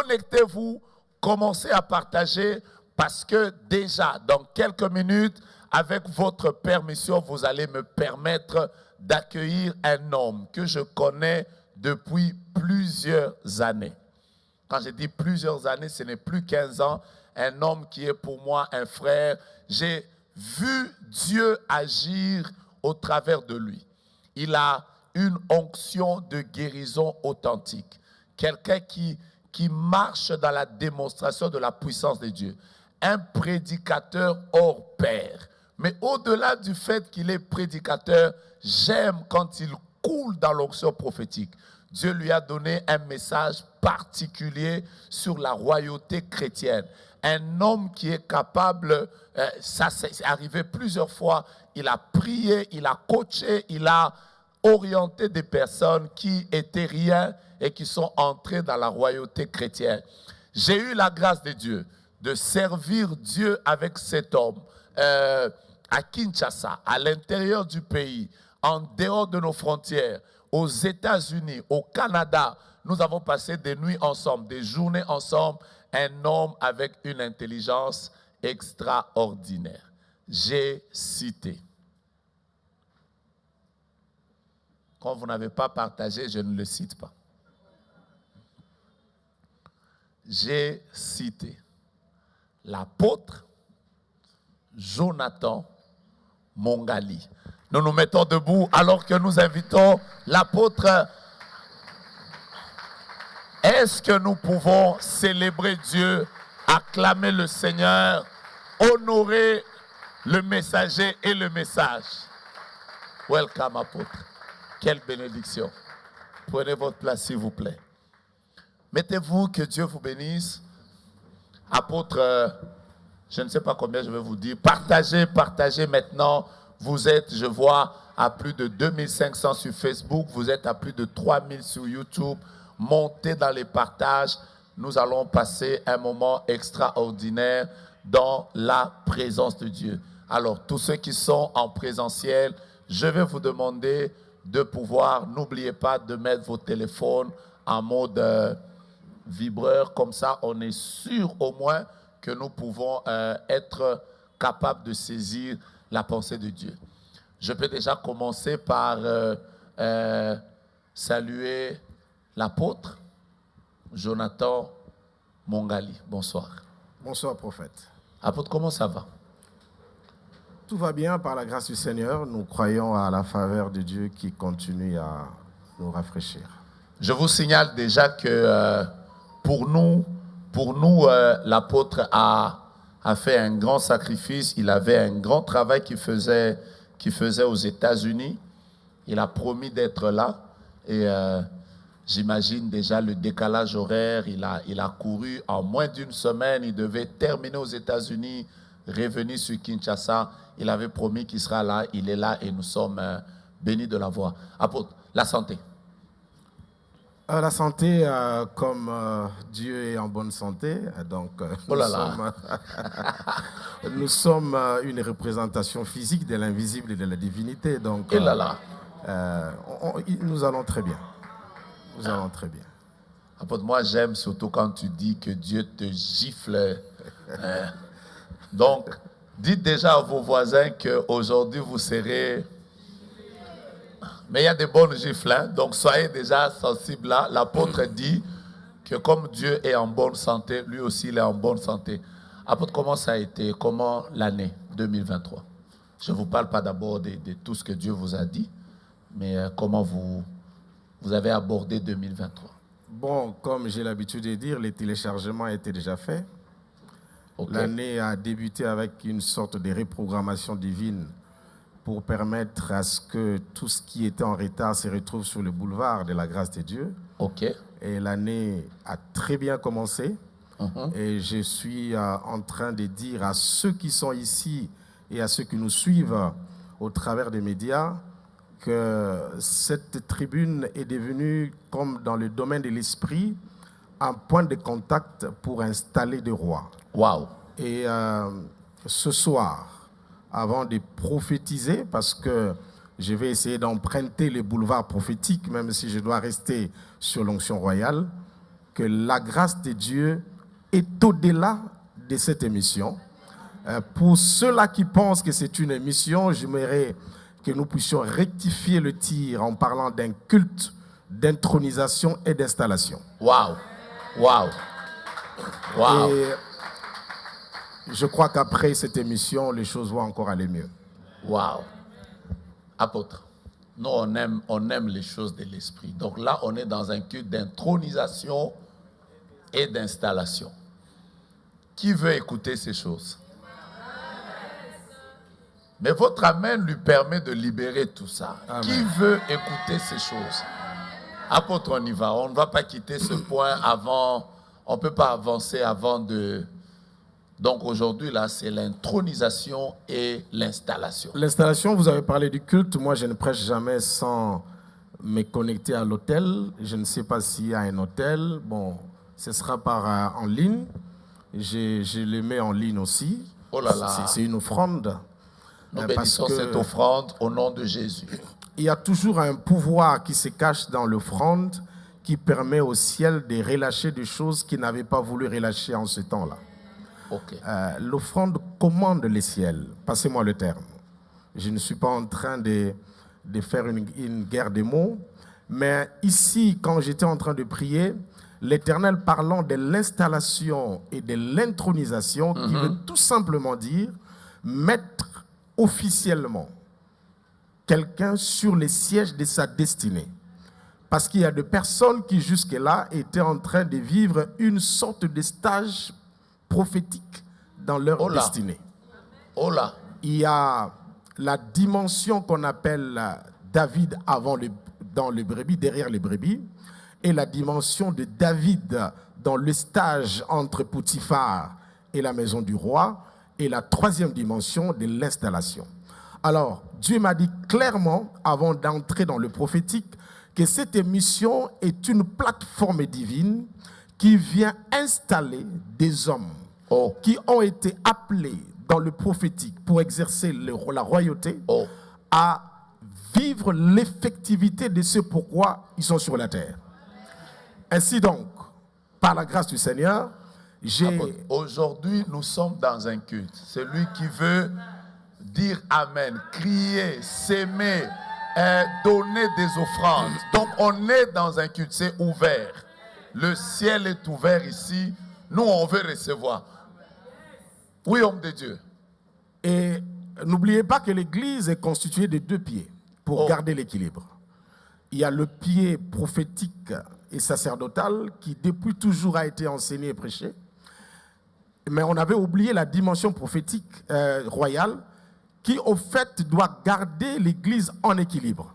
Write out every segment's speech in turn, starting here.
connectez-vous, commencez à partager parce que déjà, dans quelques minutes, avec votre permission, vous allez me permettre d'accueillir un homme que je connais depuis plusieurs années. Quand je dis plusieurs années, ce n'est plus 15 ans. Un homme qui est pour moi un frère. J'ai vu Dieu agir au travers de lui. Il a une onction de guérison authentique. Quelqu'un qui marche dans la démonstration de la puissance de Dieu. Un prédicateur hors pair. Mais au-delà du fait qu'il est prédicateur, j'aime quand il coule dans l'onction prophétique. Dieu lui a donné un message particulier sur la royauté chrétienne. Un homme qui est capable, ça c'est arrivé plusieurs fois, il a prié, il a coaché, il a orienté des personnes qui étaient rien et qui sont entrées dans la royauté chrétienne. J'ai eu la grâce de Dieu de servir Dieu avec cet homme à Kinshasa, à l'intérieur du pays, en dehors de nos frontières, aux États-Unis, au Canada. Nous avons passé des nuits ensemble, des journées ensemble. Un homme avec une intelligence extraordinaire. J'ai cité. Quand vous n'avez pas partagé, je ne le cite pas. J'ai cité l'apôtre Jonathan Mongali. Nous nous mettons debout alors que nous invitons l'apôtre. Est-ce que nous pouvons célébrer Dieu, acclamer le Seigneur, honorer le messager et le message? Welcome, apôtre. Quelle bénédiction. Prenez votre place, s'il vous plaît. Mettez-vous, que Dieu vous bénisse. Apôtre, je ne sais pas combien je vais vous dire. Partagez maintenant. Vous êtes, je vois, à plus de 2500 sur Facebook. Vous êtes à plus de 3000 sur YouTube. Montez dans les partages. Nous allons passer un moment extraordinaire dans la présence de Dieu. Alors, tous ceux qui sont en présentiel, je vais vous demander de pouvoir, n'oubliez pas de mettre vos téléphones en mode vibreur. Comme ça, on est sûr au moins que nous pouvons être capables de saisir la pensée de Dieu. Je peux déjà commencer par saluer l'apôtre Jonathan Mongali. Bonsoir. Bonsoir, prophète. Apôtre, comment ça va? Tout va bien par la grâce du Seigneur. Nous croyons à la faveur de Dieu qui continue à nous rafraîchir. Je vous signale déjà que pour nous, l'apôtre a fait un grand sacrifice. Il avait un grand travail qu'il faisait aux États-Unis. Il a promis d'être là. Et j'imagine déjà le décalage horaire. Il a couru en moins d'une semaine. Il devait terminer aux États-Unis, revenir sur Kinshasa. Il avait promis qu'il sera là. Il est là et nous sommes bénis de l'avoir. Apôtre, la santé. La santé, comme Dieu est en bonne santé, donc nous sommes une représentation physique de l'invisible et de la divinité. Donc, nous allons très bien. Nous allons très bien. Apôtre, moi j'aime surtout quand tu dis que Dieu te gifle. Donc, dites déjà à vos voisins qu'aujourd'hui vous serez... Mais il y a des bonnes gifles, hein? Donc soyez déjà sensibles là. L'apôtre dit que comme Dieu est en bonne santé, lui aussi il est en bonne santé. Apôtre, comment ça a été? Comment l'année 2023? Je ne vous parle pas d'abord de tout ce que Dieu vous a dit, mais comment vous avez abordé 2023? Bon, comme j'ai l'habitude de dire, les téléchargements étaient déjà faits. Okay. L'année a débuté avec une sorte de reprogrammation divine pour permettre à ce que tout ce qui était en retard se retrouve sur le boulevard de la grâce de Dieu. Okay. Et l'année a très bien commencé. Et je suis en train de dire à ceux qui sont ici et à ceux qui nous suivent au travers des médias que cette tribune est devenue, comme dans le domaine de l'esprit, un point de contact pour installer des rois. Wow. Et ce soir, avant de prophétiser, parce que je vais essayer d'emprunter les boulevards prophétiques, même si je dois rester sur l'onction royale. que la grâce de Dieu est au-delà de cette émission. Pour ceux-là qui pensent que c'est une émission, j'aimerais que nous puissions rectifier le tir en parlant d'un culte d'intronisation et d'installation. Waouh! Waouh! Waouh! Et je crois qu'après cette émission, les choses vont encore aller mieux. Waouh! Apôtre, nous on aime les choses de l'esprit. Donc là, on est dans un culte d'intronisation et d'installation. Qui veut écouter ces choses? Mais votre amen lui permet de libérer tout ça. Amen. Qui veut écouter ces choses? Apôtre, on y va. On ne va pas quitter ce point avant. On ne peut pas avancer avant de... Donc aujourd'hui, là, c'est l'intronisation et l'installation. L'installation, vous avez parlé du culte. Moi, je ne prêche jamais sans me connecter à l'hôtel. Je ne sais pas s'il y a un hôtel. Bon, ce sera en ligne. Je le mets en ligne aussi. Oh là là. C'est une offrande. Nous bénissons cette offrande au nom de Jésus. Il y a toujours un pouvoir qui se cache dans l'offrande qui permet au ciel de relâcher des choses qu'il n'avait pas voulu relâcher en ce temps-là. Okay. L'offrande commande les ciels. Passez-moi le terme. Je ne suis pas en train de faire une guerre des mots, mais ici, quand j'étais en train de prier, l'Éternel parlant de l'installation et de l'intronisation, qui veut tout simplement dire mettre officiellement quelqu'un sur les sièges de sa destinée. Parce qu'il y a des personnes qui jusque-là étaient en train de vivre une sorte de stage prophétique dans leur destinée. Oh là. Il y a la dimension qu'on appelle David dans le brebis, derrière les brebis, et la dimension de David dans le stage entre Potiphar et la maison du roi, et la troisième dimension de l'installation. Alors, Dieu m'a dit clairement, avant d'entrer dans le prophétique, que cette émission est une plateforme divine qui vient installer des hommes qui ont été appelés dans le prophétique pour exercer la royauté à vivre l'effectivité de ce pourquoi ils sont sur la terre. Ainsi donc, par la grâce du Seigneur, aujourd'hui, nous sommes dans un culte. Celui qui veut dire Amen, crier, s'aimer, donner des offrandes. Donc, on est dans un culte, c'est ouvert. Le ciel est ouvert ici. Nous, on veut recevoir. Oui, homme de Dieu. Et n'oubliez pas que l'Église est constituée de 2 pieds pour garder l'équilibre. Il y a le pied prophétique et sacerdotal qui depuis toujours a été enseigné et prêché. Mais on avait oublié la dimension prophétique royale qui, au fait, doit garder l'Église en équilibre.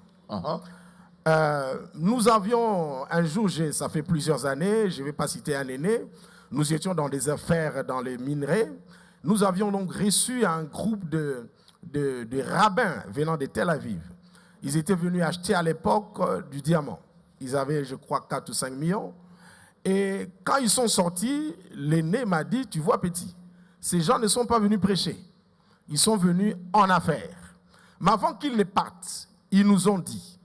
Nous avions un jour, ça fait plusieurs années, je ne vais pas citer un aîné, nous étions dans des affaires dans les minerais. Nous avions donc reçu un groupe de rabbins venant de Tel Aviv. Ils étaient venus acheter à l'époque du diamant. Ils avaient, je crois, 4 ou 5 millions. Et quand ils sont sortis, l'aîné m'a dit, tu vois petit, ces gens ne sont pas venus prêcher. Ils sont venus en affaires. Mais avant qu'ils ne partent, ils nous ont dit,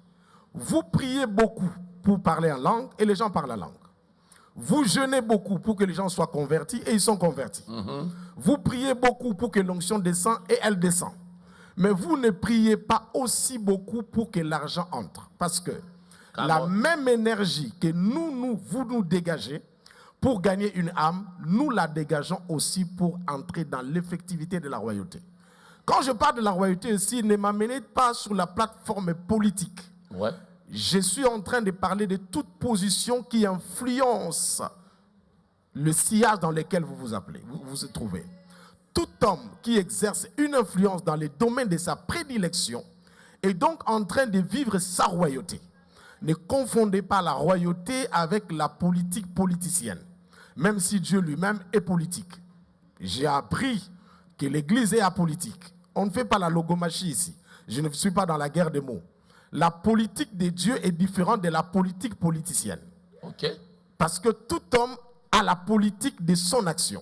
vous priez beaucoup pour parler en langue et les gens parlent la langue. Vous jeûnez beaucoup pour que les gens soient convertis et ils sont convertis. Vous priez beaucoup pour que l'onction descende et elle descend. Mais vous ne priez pas aussi beaucoup pour que l'argent entre. Parce que la même énergie que vous nous dégagez pour gagner une âme, nous la dégageons aussi pour entrer dans l'effectivité de la royauté. Quand je parle de la royauté ici, ne m'amenez pas sur la plateforme politique. Ouais. Je suis en train de parler de toute position qui influence le sillage dans lequel vous vous trouvez. Tout homme qui exerce une influence dans les domaines de sa prédilection est donc en train de vivre sa royauté. Ne confondez pas la royauté avec la politique politicienne, même si Dieu lui-même est politique. J'ai appris que l'Église est apolitique. On ne fait pas la logomachie ici. Je ne suis pas dans la guerre des mots. La politique de Dieu est différente de la politique politicienne. Okay. Parce que tout homme a la politique de son action.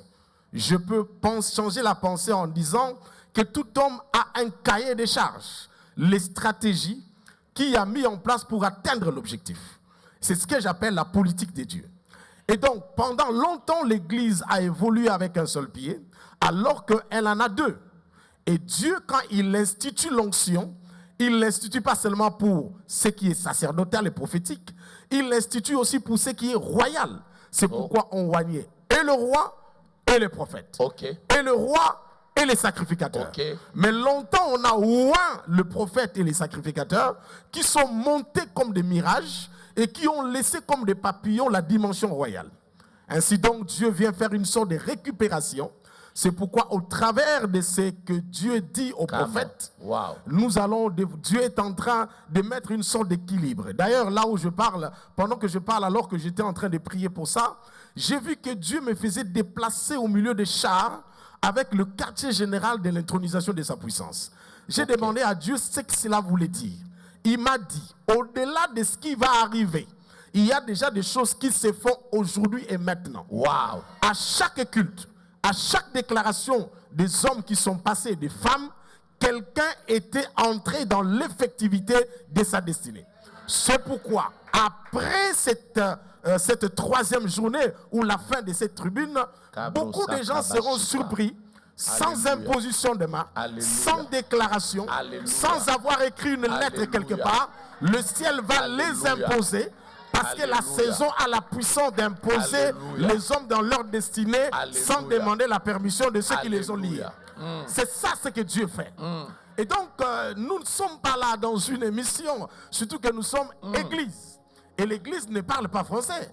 Je peux changer la pensée en disant que tout homme a un cahier de charges, les stratégies qu'il a mis en place pour atteindre l'objectif. C'est ce que j'appelle la politique de Dieu. Et donc, pendant longtemps, l'Église a évolué avec un seul pied, alors qu'elle en a deux. Et Dieu, quand il institue l'onction, il l'institue pas seulement pour ce qui est sacerdotal et prophétique, il l'institue aussi pour ce qui est royal. C'est pourquoi on oignait et le roi et les prophètes. Et le roi et les sacrificateurs. Mais longtemps, on a oint le prophète et les sacrificateurs qui sont montés comme des mirages et qui ont laissé comme des papillons la dimension royale. Ainsi donc, Dieu vient faire une sorte de récupération. C'est pourquoi au travers de ce que Dieu dit aux prophètes, Dieu est en train de mettre une sorte d'équilibre. D'ailleurs, là où je parle, pendant que je parle, alors que j'étais en train de prier pour ça, j'ai vu que Dieu me faisait déplacer au milieu des chars avec le quartier général de l'intronisation de sa puissance. J'ai demandé à Dieu ce que cela voulait dire. Il m'a dit, au-delà de ce qui va arriver, il y a déjà des choses qui se font aujourd'hui et maintenant. À chaque culte, à chaque déclaration des hommes qui sont passés, des femmes, quelqu'un était entré dans l'effectivité de sa destinée. C'est pourquoi, après cette troisième journée ou la fin de cette tribune, beaucoup de gens seront surpris, sans imposition de main, sans déclaration, sans avoir écrit une lettre quelque part. Le ciel va les imposer. Parce que la saison a la puissance d'imposer les hommes dans leur destinée sans demander la permission de ceux qui les ont liés. C'est ça ce que Dieu fait. Et donc, nous ne sommes pas là dans une émission, surtout que nous sommes église. Et l'église ne parle pas français.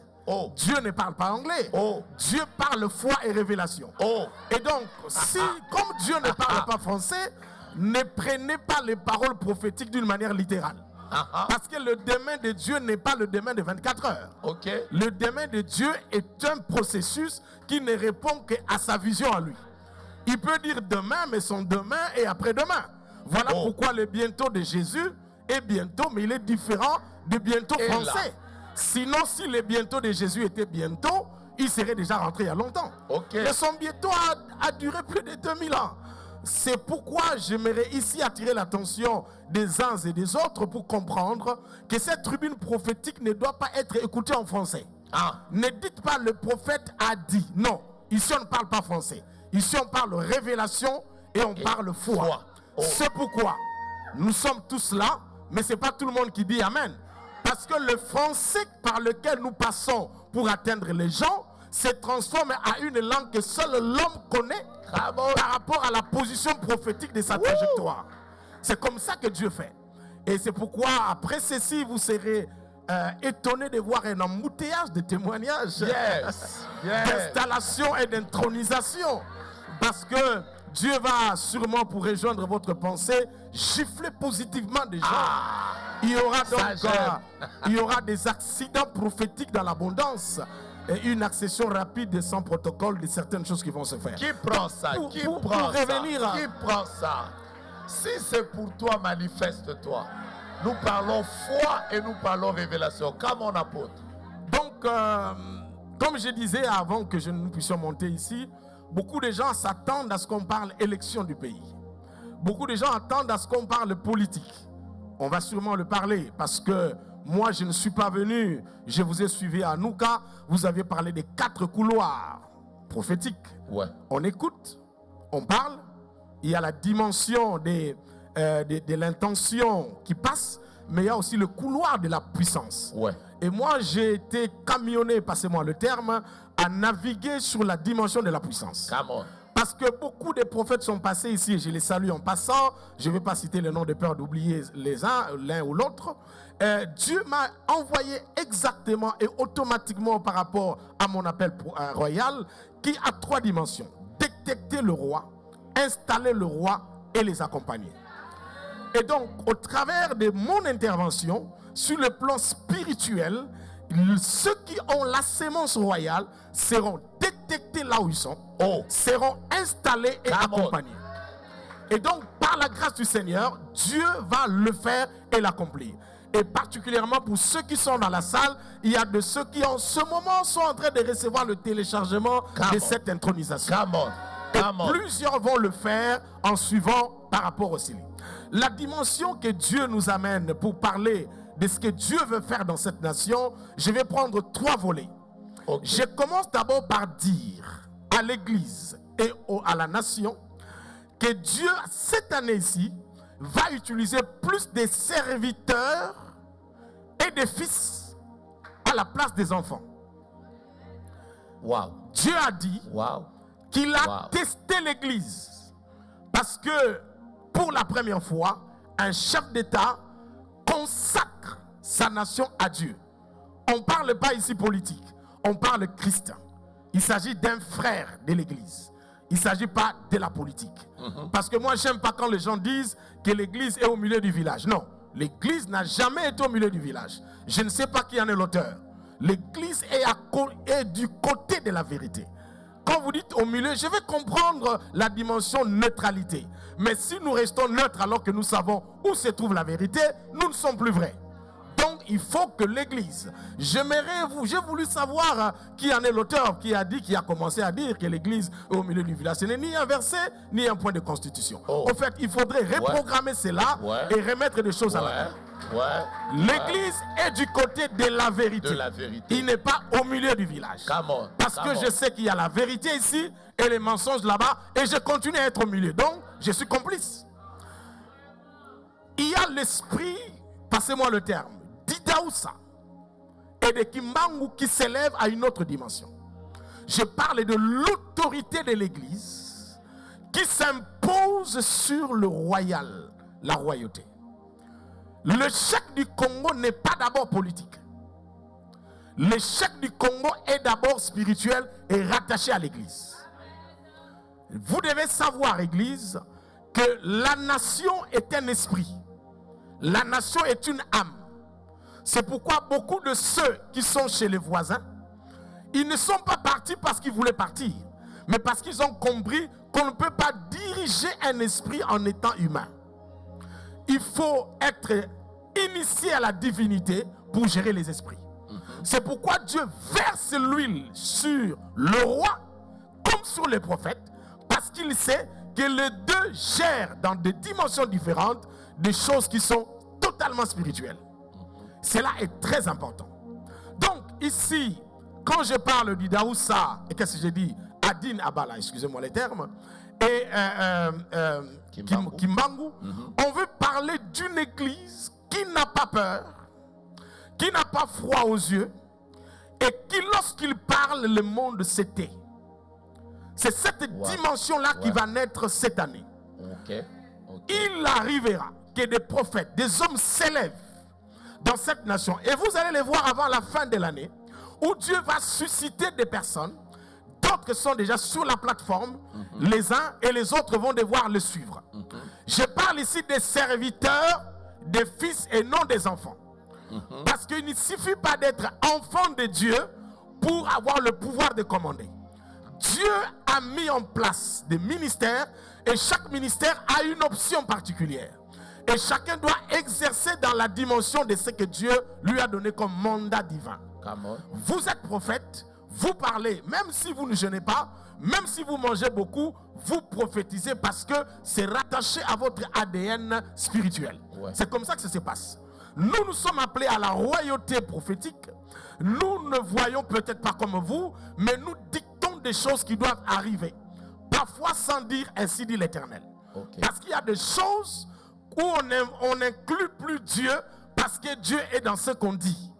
Dieu ne parle pas anglais. Dieu parle foi et révélation. Et donc, comme Dieu ne parle pas français, ne prenez pas les paroles prophétiques d'une manière littérale. Parce que le demain de Dieu n'est pas le demain de 24 heures. Le demain de Dieu est un processus qui ne répond qu'à sa vision à lui. Il peut dire demain, mais son demain est après-demain. Voilà pourquoi le bientôt de Jésus est bientôt, mais il est différent de bientôt français. Sinon, si le bientôt de Jésus était bientôt, il serait déjà rentré il y a longtemps. Mais son bientôt a duré plus de 2000 ans. C'est pourquoi j'aimerais ici attirer l'attention des uns et des autres pour comprendre que cette tribune prophétique ne doit pas être écoutée en français. Ne dites pas le prophète a dit. Non, ici on ne parle pas français. Ici on parle révélation et on parle foi. C'est pourquoi nous sommes tous là, mais ce n'est pas tout le monde qui dit Amen. Parce que le français par lequel nous passons pour atteindre les gens se transforme à une langue que seul l'homme connaît par rapport à la position prophétique de sa trajectoire. C'est comme ça que Dieu fait. Et c'est pourquoi après ceci, vous serez étonné de voir un embouteillage de témoignages, d'installation et d'intronisation. Parce que Dieu va sûrement, pour rejoindre votre pensée, gifler positivement des gens. Il y aura donc il y aura des accidents prophétiques dans l'abondance. Et une accession rapide et sans protocole de certaines choses qui vont se faire. Qui prend ça? Qui prend ça? Si c'est pour toi, manifeste-toi. Nous parlons foi et nous parlons révélation. Comme mon apôtre. Donc, comme je disais avant que nous puissions monter ici, beaucoup de gens s'attendent à ce qu'on parle élection du pays. Beaucoup de gens attendent à ce qu'on parle politique. On va sûrement le parler parce que moi, je ne suis pas venu, je vous ai suivi à Nouka, vous avez parlé des 4 couloirs prophétiques. On écoute, on parle, il y a la dimension de l'intention qui passe, mais il y a aussi le couloir de la puissance. Et moi, j'ai été camionné, passez-moi le terme, à naviguer sur la dimension de la puissance. Parce que beaucoup de prophètes sont passés ici, et je les salue en passant. Je ne vais pas citer le nom de peur d'oublier l'un ou l'autre. Dieu m'a envoyé exactement et automatiquement par rapport à mon appel royal, qui a 3 dimensions. Détecter le roi, installer le roi et les accompagner. Et donc, au travers de mon intervention, sur le plan spirituel, ceux qui ont la sémence royale seront détectés là où ils sont, seront installés et accompagnés. Et donc, par la grâce du Seigneur, Dieu va le faire et l'accomplir. Et particulièrement pour ceux qui sont dans la salle, il y a de ceux qui en ce moment sont en train de recevoir le téléchargement de cette intronisation. Et plusieurs vont le faire en suivant par rapport au ciel. La dimension que Dieu nous amène pour parler de ce que Dieu veut faire dans cette nation, je vais prendre 3 volets. Ok. Je commence d'abord par dire à l'Église et à la nation que Dieu, cette année ici, va utiliser plus de serviteurs et des fils à la place des enfants. Wow. Dieu a dit Wow. qu'il a Wow. testé l'Église parce que pour la première fois, un chef d'État consacre sa nation à Dieu. On ne parle pas ici politique, on parle Christ. Il s'agit d'un frère de l'Église. Il ne s'agit pas de la politique. Parce que moi, je n'aime pas quand les gens disent que l'Église est au milieu du village. Non, l'Église n'a jamais été au milieu du village. Je ne sais pas qui en est l'auteur. L'Église est du côté de la vérité. Quand vous dites au milieu, je vais comprendre la dimension neutralité. Mais si nous restons neutres alors que nous savons où se trouve la vérité, nous ne sommes plus vrais. Donc il faut que l'Église, j'ai voulu savoir qui en est l'auteur, qui a commencé à dire que l'Église est au milieu du village. Ce n'est ni un verset, ni un point de constitution. Oh. En fait, il faudrait reprogrammer cela et remettre des choses à l'avant. L'Église est du côté de la vérité. De la vérité. Il n'est pas au milieu du village. Parce que je sais qu'il y a la vérité ici et les mensonges là-bas et je continue à être au milieu. Donc, je suis complice. Il y a l'esprit, passez-moi le terme, d'Idaoussa et de Kimbangu qui s'élève à une autre dimension. Je parle de l'autorité de l'Église qui s'impose sur le royal, la royauté. Le chèque du Congo n'est pas d'abord politique. Le chèque du Congo est d'abord spirituel et rattaché à l'Église. Vous devez savoir, Église, que la nation est un esprit. La nation est une âme. C'est pourquoi beaucoup de ceux qui sont chez les voisins, ils ne sont pas partis parce qu'ils voulaient partir, mais parce qu'ils ont compris qu'on ne peut pas diriger un esprit en étant humain. Il faut être initié à la divinité pour gérer les esprits. C'est pourquoi Dieu verse l'huile sur le roi comme sur les prophètes, parce qu'il sait que les deux gèrent dans des dimensions différentes des choses qui sont totalement spirituelles. Cela est très important. Donc ici, quand je parle d'Idaoussa, et qu'est-ce que j'ai dit? Adin Abala, excusez-moi les termes, et Kimbangu, on veut parler d'une église qui n'a pas peur, qui n'a pas froid aux yeux, et qui, lorsqu'il parle, le monde s'éteint. C'est cette dimension-là qui va naître cette année. Il arrivera que des prophètes, des hommes s'élèvent dans cette nation. Et vous allez les voir avant la fin de l'année, où Dieu va susciter des personnes. D'autres sont déjà sur la plateforme. Les uns et les autres vont devoir le suivre. Je parle ici des serviteurs, des fils et non des enfants. Parce qu'il ne suffit pas d'être enfant de Dieu pour avoir le pouvoir de commander. Dieu a mis en place des ministères et chaque ministère a une option particulière. Et chacun doit exercer dans la dimension de ce que Dieu lui a donné comme mandat divin. Vous êtes prophète, vous parlez, même si vous ne jeûnez pas, même si vous mangez beaucoup, vous prophétisez parce que c'est rattaché à votre ADN spirituel. C'est comme ça que ça se passe. Nous, nous sommes appelés à la royauté prophétique. Nous ne voyons peut-être pas comme vous, mais nous dictons des choses qui doivent arriver. Parfois sans dire ainsi dit l'Éternel. Parce qu'il y a des choses où on n'inclut plus Dieu parce que Dieu est dans ce qu'on dit.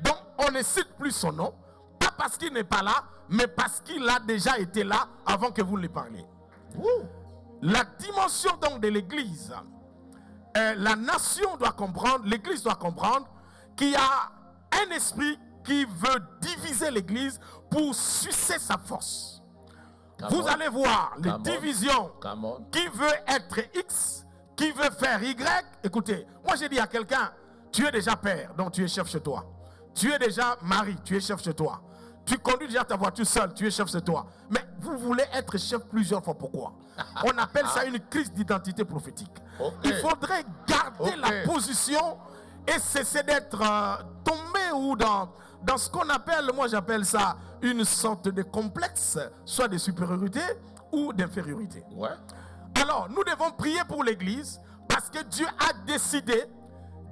Donc on ne cite plus son nom, pas parce qu'il n'est pas là, mais parce qu'il a déjà été là avant que vous ne le parliez. La dimension donc de l'Église, la nation doit comprendre, l'Église doit comprendre qu'il y a un esprit qui veut diviser l'Église pour sucer sa force. Vous allez voir les divisions qui veut être X, qui veut faire Y. Écoutez, moi j'ai dit à quelqu'un, tu es déjà père, donc tu es chef chez toi. Tu es déjà mari, tu es chef chez toi. Tu conduis déjà ta voiture seule, tu es chef chez toi. Mais vous voulez être chef plusieurs fois, pourquoi? On appelle ça une crise d'identité prophétique. Il faudrait garder la position et cesser d'être tombé ou dans ce qu'on appelle, moi j'appelle ça une sorte de complexe, soit de supériorité ou d'infériorité. Alors, nous devons prier pour l'Église parce que Dieu a décidé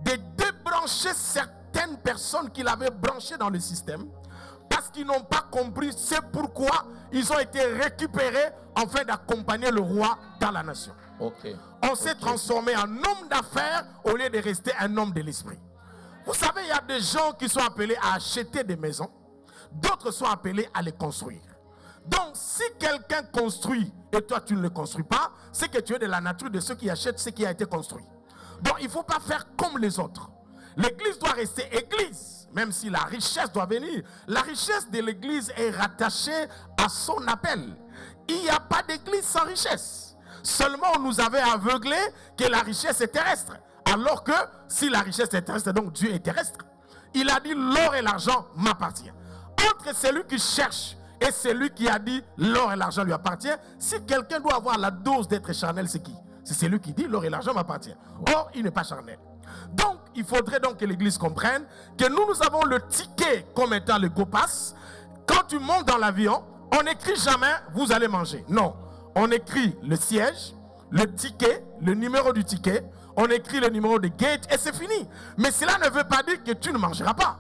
de débrancher certaines personnes qu'il avait branchées dans le système Parce qu'ils n'ont pas compris, c'est pourquoi ils ont été récupérés afin d'accompagner le roi dans la nation. On s'est transformé en homme d'affaires au lieu de rester un homme de l'esprit. Vous savez, il y a des gens qui sont appelés à acheter des maisons, d'autres sont appelés à les construire. Donc, si quelqu'un construit et toi tu ne le construis pas, c'est que tu es de la nature de ceux qui achètent ce qui a été construit. Donc, il ne faut pas faire comme les autres. L'église doit rester église, même si la richesse doit venir. La richesse de l'église est rattachée à son appel. Il n'y a pas d'église sans richesse. Seulement, on nous avait aveuglé que la richesse est terrestre. Alors que si la richesse est terrestre, donc Dieu est terrestre. Il a dit l'or et l'argent m'appartiennent. Entre celui qui cherche et celui qui a dit l'or et l'argent lui appartient, si quelqu'un doit avoir la dose d'être charnel, c'est qui? C'est celui qui dit l'or et l'argent m'appartiennent. Or, il n'est pas charnel. Donc, il faudrait donc que l'église comprenne que nous avons le ticket comme étant le go-pass. Quand tu montes dans l'avion, on n'écrit jamais vous allez manger. Non, on écrit le siège, le ticket, le numéro du ticket, on écrit le numéro de gate et c'est fini. Mais cela ne veut pas dire que tu ne mangeras pas.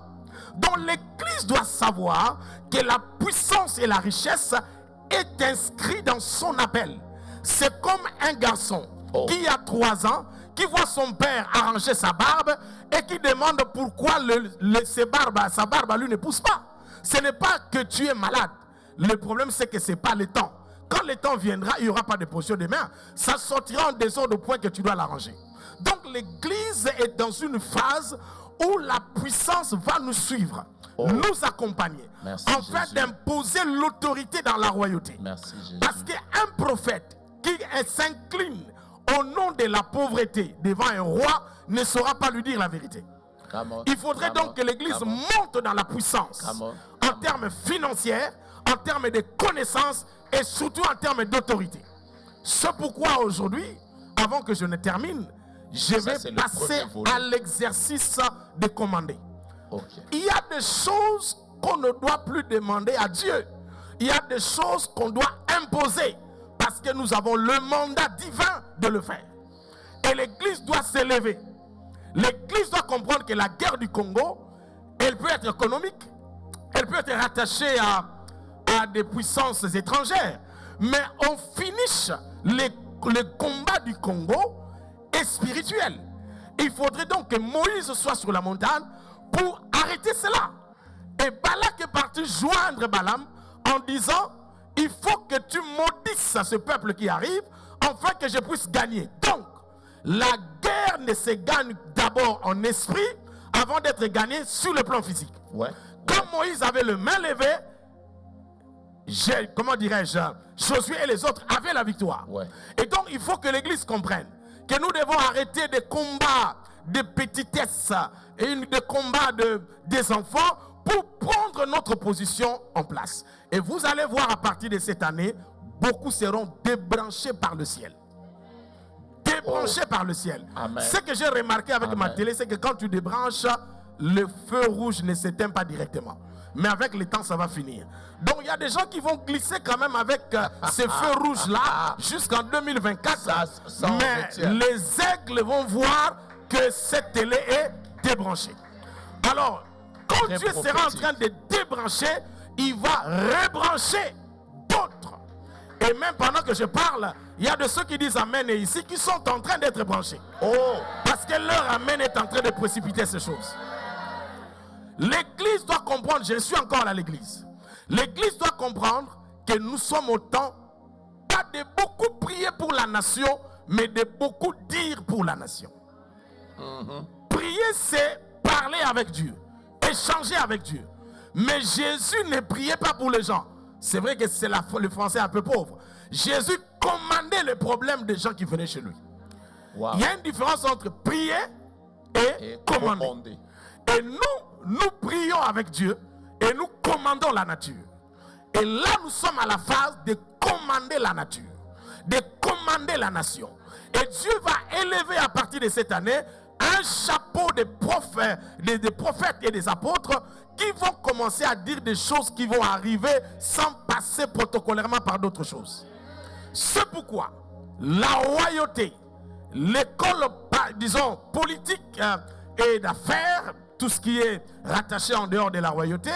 Donc l'église doit savoir que la puissance et la richesse est inscrite dans son appel. C'est comme un garçon qui a 3 ans, qui voit son père arranger sa barbe et qui demande pourquoi sa barbe à lui ne pousse pas. Ce n'est pas que tu es malade. Le problème c'est que ce n'est pas le temps. Quand le temps viendra, il n'y aura pas de position de main. Ça sortira en désordre au point que tu dois l'arranger. Donc l'église est dans une phase où la puissance va nous suivre, nous accompagner, afin d'imposer l'autorité dans la royauté. Parce qu'un prophète qui s'incline au nom de la pauvreté devant un roi ne saura pas lui dire la vérité. Il faudrait donc que l'église monte dans la puissance en termes financiers, en termes de connaissances et surtout en termes d'autorité. C'est pourquoi aujourd'hui, avant que je ne termine, je vais passer à l'exercice de commander. Il y a des choses qu'on ne doit plus demander à Dieu. Il y a des choses qu'on doit imposer parce que nous avons le mandat divin de le faire. Et l'église doit s'élever. L'église doit comprendre que la guerre du Congo, elle peut être économique, elle peut être rattachée à des puissances étrangères. Mais on finish le combat du Congo est spirituel. Il faudrait donc que Moïse soit sur la montagne pour arrêter cela. Et Balak est parti joindre Balaam en disant il faut que tu maudisses ce peuple qui arrive afin que je puisse gagner. Donc, la guerre ne se gagne d'abord en esprit avant d'être gagnée sur le plan physique. Quand Moïse avait le main levée, Josué et les autres avaient la victoire. Et donc, il faut que l'église comprenne que nous devons arrêter des combats de petitesse et des combats des enfants pour prendre notre position en place. Et vous allez voir à partir de cette année, beaucoup seront débranchés par le ciel. Débranchés par le ciel. Ce que j'ai remarqué avec ma télé, c'est que quand tu débranches, le feu rouge ne s'éteint pas directement. Mais avec le temps, ça va finir. Donc, il y a des gens qui vont glisser quand même avec ces feux rouges-là jusqu'en 2024. Mais les aigles vont voir que cette télé est débranchée. Alors, quand Dieu sera en train de débrancher, il va rebrancher d'autres. Et même pendant que je parle, il y a de ceux qui disent Amen et ici qui sont en train d'être branchés. Parce que leur Amen est en train de précipiter ces choses. L'église doit comprendre, je suis encore à l'église. L'église doit comprendre que nous sommes au temps, pas de beaucoup prier pour la nation, mais de beaucoup dire pour la nation. Prier, c'est parler avec Dieu, échanger avec Dieu. Mais Jésus ne priait pas pour les gens. C'est vrai que c'est le français un peu pauvre. Jésus commandait les problèmes des gens qui venaient chez lui. Il y a une différence entre prier et commander. Et nous prions avec Dieu et nous commandons la nature. Et là, nous sommes à la phase de commander la nature, de commander la nation. Et Dieu va élever à partir de cette année un chapeau de prophètes, des prophètes et des apôtres qui vont commencer à dire des choses qui vont arriver sans passer protocolairement par d'autres choses. C'est pourquoi la royauté, l'école, disons, politique et d'affaires, tout ce qui est rattaché en dehors de la royauté,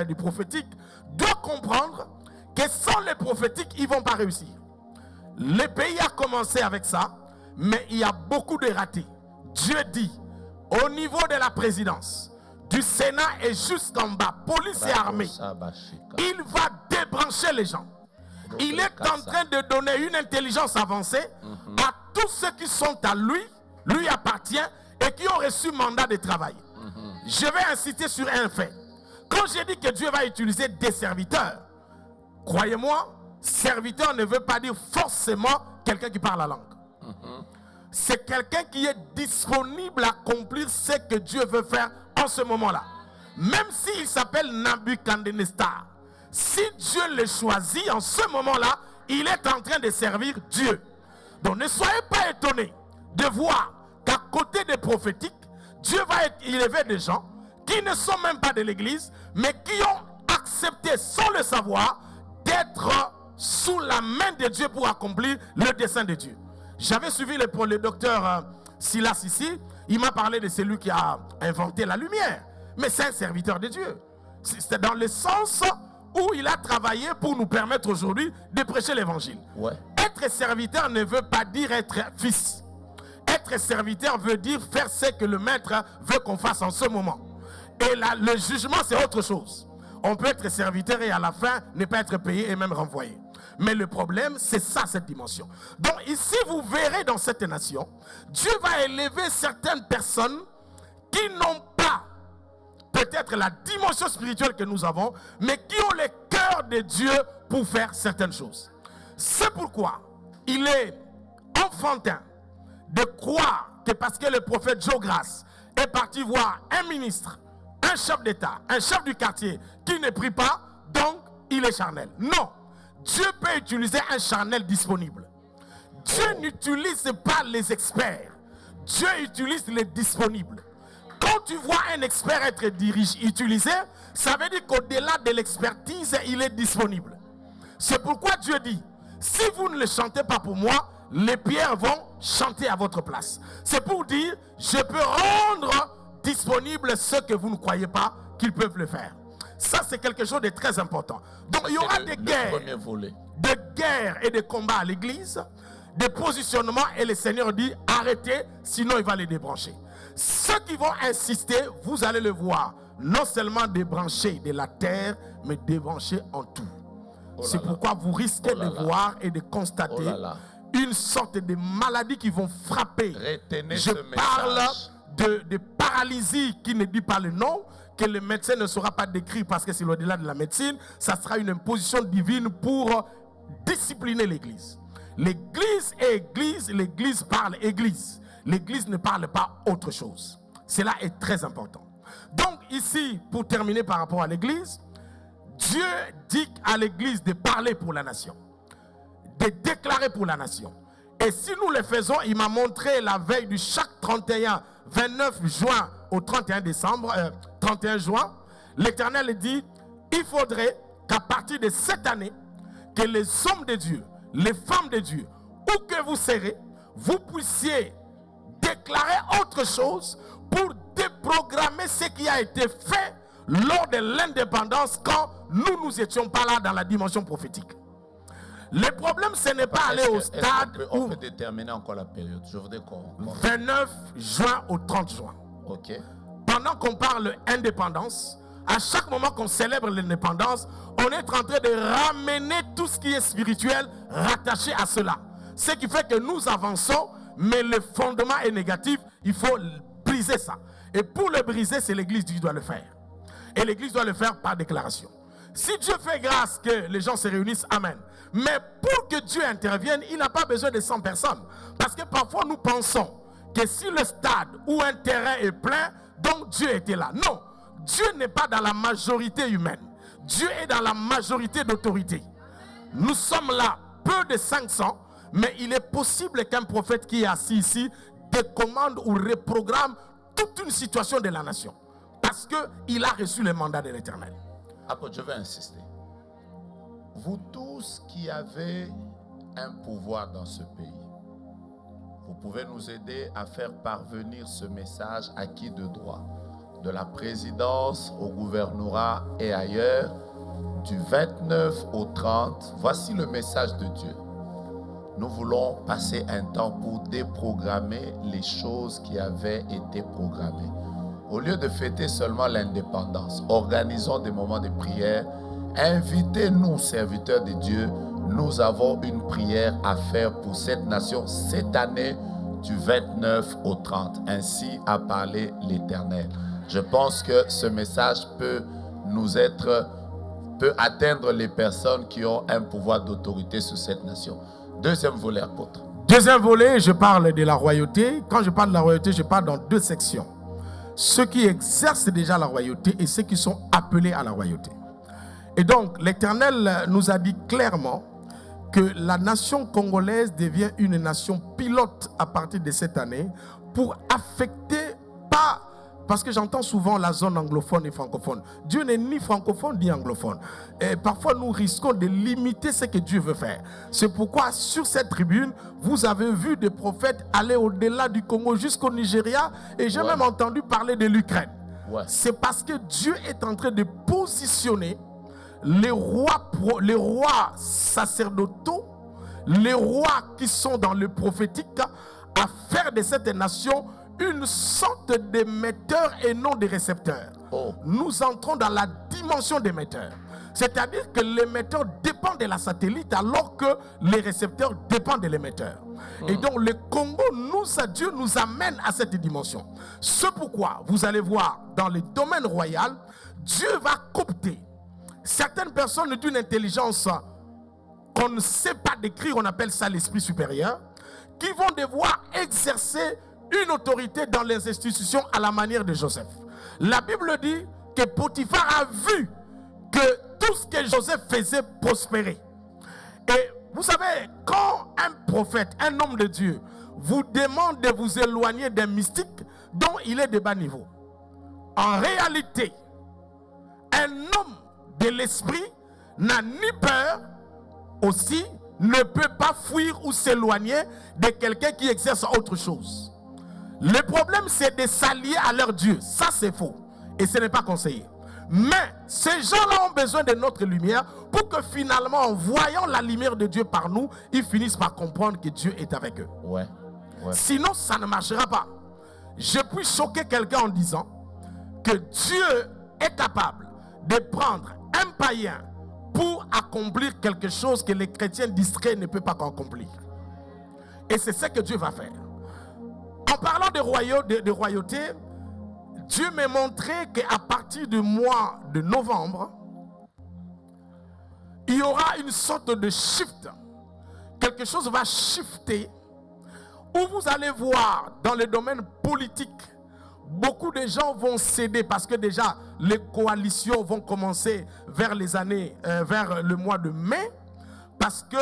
du prophétique, doit comprendre que sans les prophétiques, ils ne vont pas réussir. Le pays a commencé avec ça, mais il y a beaucoup de ratés. Dieu dit, au niveau de la présidence, du Sénat et jusqu'en bas, police et armée, il va débrancher les gens. Il est en train de donner une intelligence avancée à tous ceux qui sont à lui appartient et qui ont reçu mandat de travail. Je vais insister sur un fait. Quand j'ai dit que Dieu va utiliser des serviteurs, croyez-moi, serviteur ne veut pas dire forcément quelqu'un qui parle la langue. C'est quelqu'un qui est disponible à accomplir ce que Dieu veut faire en ce moment-là. Même s'il s'appelle Nabucodonosor, si Dieu le choisit en ce moment-là, il est en train de servir Dieu. Donc ne soyez pas étonnés de voir qu'à côté des prophétiques, Dieu va élever des gens qui ne sont même pas de l'église, mais qui ont accepté sans le savoir d'être sous la main de Dieu pour accomplir le dessein de Dieu. J'avais suivi le docteur Silas ici, il m'a parlé de celui qui a inventé la lumière, mais c'est un serviteur de Dieu. C'est dans le sens où il a travaillé pour nous permettre aujourd'hui de prêcher l'évangile. Être serviteur ne veut pas dire être fils. Être serviteur veut dire faire ce que le maître veut qu'on fasse en ce moment. Et là, le jugement, c'est autre chose. On peut être serviteur et à la fin, ne pas être payé et même renvoyé. Mais le problème, c'est ça, cette dimension. Donc ici, vous verrez dans cette nation, Dieu va élever certaines personnes qui n'ont pas peut-être la dimension spirituelle que nous avons, mais qui ont le cœur de Dieu pour faire certaines choses. C'est pourquoi il est enfantin de croire que parce que le prophète Joe-Grâce est parti voir un ministre, un chef d'État, un chef du quartier qui ne prie pas, donc il est charnel. Non. Dieu peut utiliser un charnel disponible. Dieu n'utilise pas les experts. Dieu utilise les disponibles. Quand tu vois un expert être utilisé, ça veut dire qu'au-delà de l'expertise, il est disponible. C'est pourquoi Dieu dit, si vous ne le chantez pas pour moi, les pierres vont chanter à votre place. C'est pour dire, je peux rendre disponible ceux que vous ne croyez pas qu'ils peuvent le faire. Ça, c'est quelque chose de très important. Donc, il y aura des guerres et des combats à l'église, des positionnements, et le Seigneur dit, arrêtez, sinon il va les débrancher. Ceux qui vont insister, vous allez le voir, non seulement débrancher de la terre, mais débrancher en tout. C'est pourquoi vous risquez de voir et de constater une sorte de maladie qui vont frapper. Je parle de paralysie qui ne dit pas le nom, que le médecin ne saura pas décrire parce que c'est au-delà de la médecine. Ça sera une imposition divine pour discipliner l'église. L'église est église, l'église parle église. L'église ne parle pas autre chose. Cela est très important. Donc ici, pour terminer par rapport à l'église, Dieu dit à l'église de parler pour la nation, de déclarer pour la nation. Et si nous le faisons, il m'a montré la veille du chaque 29 juin au 31 décembre, 31 juin, l'Éternel dit, il faudrait qu'à partir de cette année, que les hommes de Dieu, les femmes de Dieu, où que vous serez, vous puissiez déclarer autre chose pour déprogrammer ce qui a été fait lors de l'indépendance quand nous n'étions pas là dans la dimension prophétique. Le problème, ce n'est pas aller au stade on peut déterminer encore la période. Je voudrais qu'on... 29 juin au 30 juin. Ok. Pendant qu'on parle indépendance, à chaque moment qu'on célèbre l'indépendance, on est en train de ramener tout ce qui est spirituel rattaché à cela. Ce qui fait que nous avançons, mais le fondement est négatif. Il faut briser ça. Et pour le briser, c'est l'église qui doit le faire. Et l'église doit le faire par déclaration. Si Dieu fait grâce que les gens se réunissent, amen. Mais pour que Dieu intervienne, il n'a pas besoin de 100 personnes. Parce que parfois nous pensons que si le stade ou un terrain est plein, donc Dieu était là. Non, Dieu n'est pas dans la majorité humaine. Dieu est dans la majorité d'autorité. Nous sommes là, peu de 500, mais il est possible qu'un prophète qui est assis ici décommande ou reprogramme toute une situation de la nation. Parce qu'il a reçu le mandat de l'Éternel. Je vais insister. Vous tous qui avez un pouvoir dans ce pays, vous pouvez nous aider à faire parvenir ce message à qui de droit, de la présidence au gouvernorat et ailleurs, du 29 au 30. Voici le message de Dieu. Nous voulons passer un temps pour déprogrammer les choses qui avaient été programmées. Au lieu de fêter seulement l'indépendance, organisons des moments de prière. Invitez-nous, serviteurs de Dieu. Nous avons une prière à faire pour cette nation cette année du 29 au 30. Ainsi a parlé l'Éternel. Je pense que ce message peut atteindre les personnes qui ont un pouvoir d'autorité sur cette nation. Deuxième volet, apôtre. Deuxième volet, je parle de la royauté. Quand je parle de la royauté, je parle dans deux sections. Ceux qui exercent déjà la royauté et ceux qui sont appelés à la royauté. Et donc, l'Éternel nous a dit clairement que la nation congolaise devient une nation pilote à partir de cette année pour affecter pas... Parce que j'entends souvent la zone anglophone et francophone. Dieu n'est ni francophone ni anglophone. Et parfois, nous risquons de limiter ce que Dieu veut faire. C'est pourquoi, sur cette tribune, vous avez vu des prophètes aller au-delà du Congo jusqu'au Nigeria. Et j'ai même entendu parler de l'Ukraine. C'est parce que Dieu est en train de positionner les rois sacerdotaux, les rois qui sont dans le prophétique, à faire de cette nation une sorte d'émetteur et non de récepteur. Nous entrons dans la dimension d'émetteur. C'est-à-dire que l'émetteur dépend de la satellite alors que les récepteurs dépendent de l'émetteur. Et donc le Congo, Dieu nous amène à cette dimension. C'est pourquoi vous allez voir dans le domaine royal, Dieu va coopter certaines personnes d'une intelligence qu'on ne sait pas décrire, on appelle ça l'esprit supérieur, qui vont devoir exercer une autorité dans les institutions à la manière de Joseph. La Bible dit que Potiphar a vu que tout ce que Joseph faisait prospérer. Et vous savez, quand un prophète, un homme de Dieu, vous demande de vous éloigner d'un mystique dont il est de bas niveau, en réalité, un homme de l'esprit n'a ni peur, aussi ne peut pas fuir ou s'éloigner de quelqu'un qui exerce autre chose. Le problème, c'est de s'allier à leur Dieu. Ça, c'est faux. Et ce n'est pas conseillé. Mais ces gens-là ont besoin de notre lumière pour que finalement, en voyant la lumière de Dieu par nous, ils finissent par comprendre que Dieu est avec eux. Sinon, ça ne marchera pas. Je puis choquer quelqu'un en disant que Dieu est capable de prendre un païen pour accomplir quelque chose que les chrétiens distraits ne peuvent pas accomplir. Et c'est ce que Dieu va faire. En parlant de royauté, Dieu m'a montré qu'à partir du mois de novembre, il y aura une sorte de shift. Quelque chose va shifter où vous allez voir dans le domaine politique, beaucoup de gens vont céder parce que déjà les coalitions vont commencer vers le mois de mai. Parce que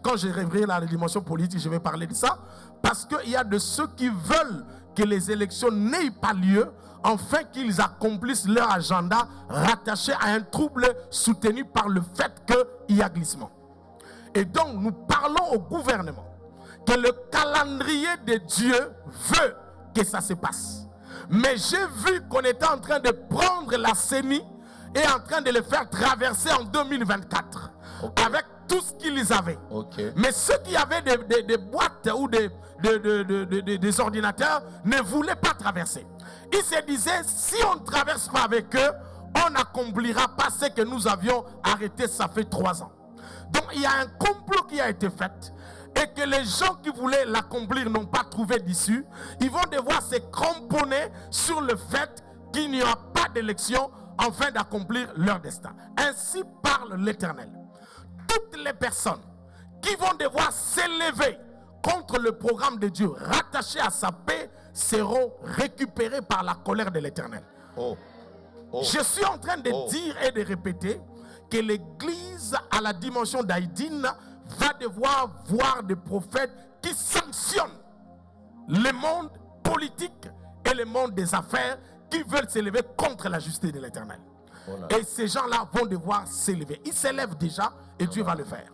quand je reviendrai à la dimension politique, je vais parler de ça. Parce qu'il y a de ceux qui veulent que les élections n'aient pas lieu, afin qu'ils accomplissent leur agenda rattaché à un trouble soutenu par le fait qu'il y a glissement. Et donc, nous parlons au gouvernement que le calendrier de Dieu veut que ça se passe. Mais j'ai vu qu'on était en train de prendre la CENI et en train de le faire traverser en 2024. Avec tout ce qu'ils avaient. Mais ceux qui avaient des boîtes ou des ordinateurs ne voulaient pas traverser. Ils se disaient, si on ne traverse pas avec eux, on n'accomplira pas ce que nous avions arrêté, ça fait 3 ans. Donc il y a un complot qui a été fait et que les gens qui voulaient l'accomplir n'ont pas trouvé d'issue. Ils vont devoir se cramponner sur le fait qu'il n'y aura pas d'élection afin d'accomplir leur destin. Ainsi parle l'Éternel. Toutes les personnes qui vont devoir s'élever contre le programme de Dieu rattaché à sa paix seront récupérées par la colère de l'Éternel. Je suis en train de dire et de répéter que l'Église à la dimension d'Haïdine va devoir voir des prophètes qui sanctionnent le monde politique et le monde des affaires qui veulent s'élever contre la justice de l'Éternel. Et ces gens-là vont devoir s'élever. Ils s'élèvent déjà et Dieu va le faire.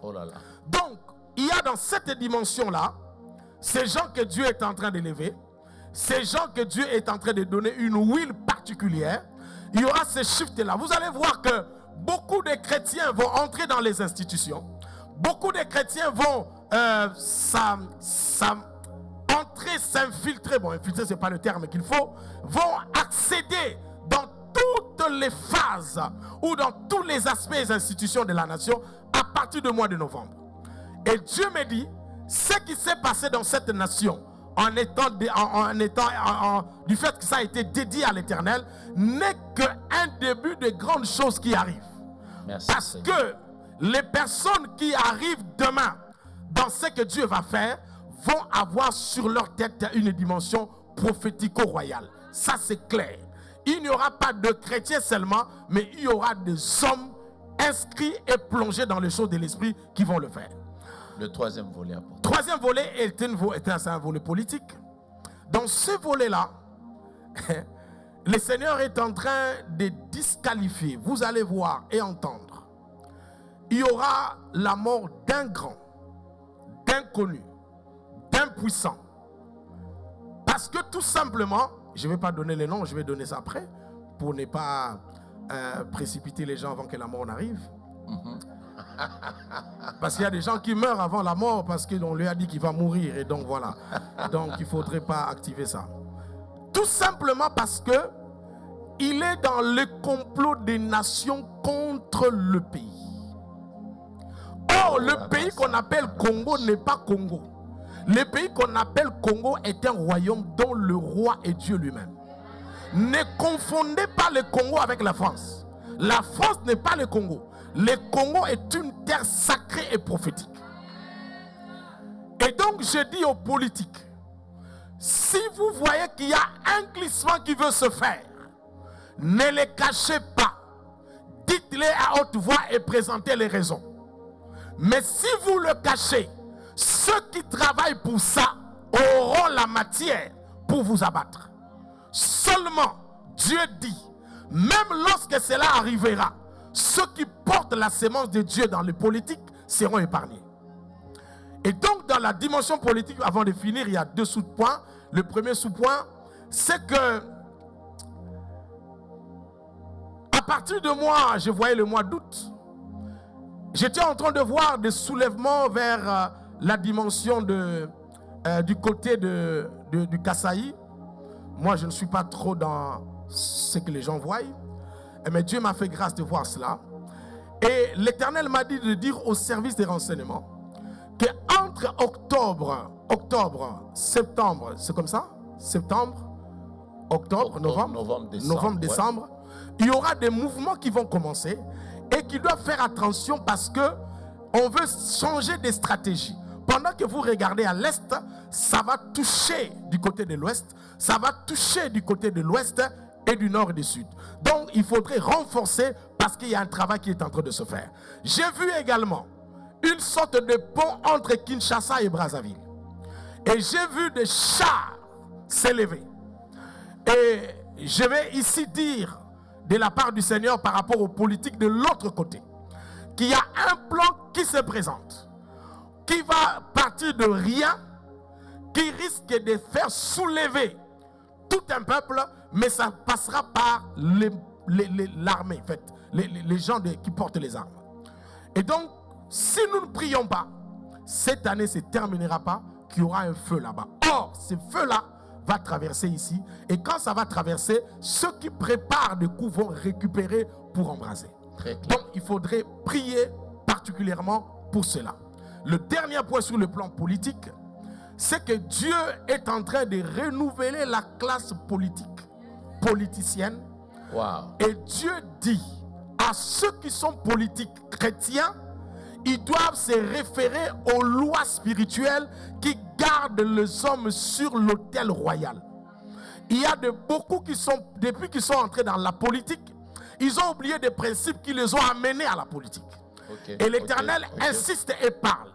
Donc, il y a dans cette dimension-là ces gens que Dieu est en train d'élever, ces gens que Dieu est en train de donner une huile particulière, il y aura ces shifts-là. Vous allez voir que beaucoup de chrétiens vont entrer dans les institutions. Beaucoup de chrétiens vont entrer, s'infiltrer. Bon, infiltrer, ce n'est pas le terme qu'il faut. Vont accéder dans toutes les phases ou dans tous les aspects des institutions de la nation à partir du mois de novembre. Et Dieu me dit, ce qui s'est passé dans cette nation, du fait que ça a été dédié à l'Éternel, n'est qu'un début de grandes choses qui arrivent. Merci, parce Seigneur. que les personnes qui arrivent demain dans ce que Dieu va faire vont avoir sur leur tête une dimension prophético-royale. Ça, c'est clair. Il n'y aura pas de chrétiens seulement, mais il y aura des hommes inscrits et plongés dans les choses de l'esprit qui vont le faire. Le troisième volet, apôtre. Troisième volet est un volet politique. Dans ce volet-là, le Seigneur est en train de disqualifier. Vous allez voir et entendre. Il y aura la mort d'un grand, d'un connu, d'un puissant. Parce que tout simplement, je ne vais pas donner les noms, je vais donner ça après, pour ne pas précipiter les gens avant que la mort n'arrive. Parce qu'il y a des gens qui meurent avant la mort parce qu'on lui a dit qu'il va mourir. Et donc voilà. Donc il ne faudrait pas activer ça. Tout simplement parce que il est dans le complot des nations contre le pays. Or, le pays qu'on appelle Congo n'est pas Congo. Le pays qu'on appelle Congo est un royaume dont le roi est Dieu lui-même. Ne confondez pas le Congo avec la France. La France n'est pas le Congo. Le Congo est une terre sacrée et prophétique. Et donc je dis aux politiques, si vous voyez qu'il y a un glissement qui veut se faire, ne les cachez pas. Dites-les à haute voix et présentez les raisons. Mais si vous le cachez, ceux qui travaillent pour ça auront la matière pour vous abattre. Seulement, Dieu dit, même lorsque cela arrivera, ceux qui portent la sémence de Dieu dans les politiques seront épargnés. Et donc, dans la dimension politique, avant de finir, il y a deux sous-points. Le premier sous-point, c'est que à partir de moi, je voyais le mois d'août, j'étais en train de voir des soulèvements vers la dimension du côté du Kasaï. Moi, je ne suis pas trop dans ce que les gens voient. Mais Dieu m'a fait grâce de voir cela. Et l'Éternel m'a dit de dire au service des renseignements qu'entre octobre, septembre, c'est comme ça? Septembre, octobre, novembre, décembre, ouais. Il y aura des mouvements qui vont commencer et qui doivent faire attention parce que on veut changer des stratégies. Pendant que vous regardez à l'est, ça va toucher du côté de l'ouest, ça va toucher du côté de l'ouest et du nord et du sud. Donc il faudrait renforcer parce qu'il y a un travail qui est en train de se faire. J'ai vu également une sorte de pont entre Kinshasa et Brazzaville. Et j'ai vu des chars s'élever. Et je vais ici dire de la part du Seigneur par rapport aux politiques de l'autre côté qu'il y a un plan qui se présente, qui va partir de rien, qui risque de faire soulever tout un peuple, mais ça passera par l'armée, en fait, les gens qui portent les armes. Et donc, si nous ne prions pas, cette année ne se terminera pas, qu'il y aura un feu là-bas. Or, ce feu-là va traverser ici, et quand ça va traverser, ceux qui préparent des coups vont récupérer pour embraser. Donc, il faudrait prier particulièrement pour cela. Le dernier point sur le plan politique, c'est que Dieu est en train de renouveler la classe politicienne. Wow. Et Dieu dit à ceux qui sont politiques chrétiens, ils doivent se référer aux lois spirituelles qui gardent les hommes sur l'autel royal. Il y a beaucoup qui sont, depuis qu'ils sont entrés dans la politique, ils ont oublié des principes qui les ont amenés à la politique. Et l'Éternel insiste et parle.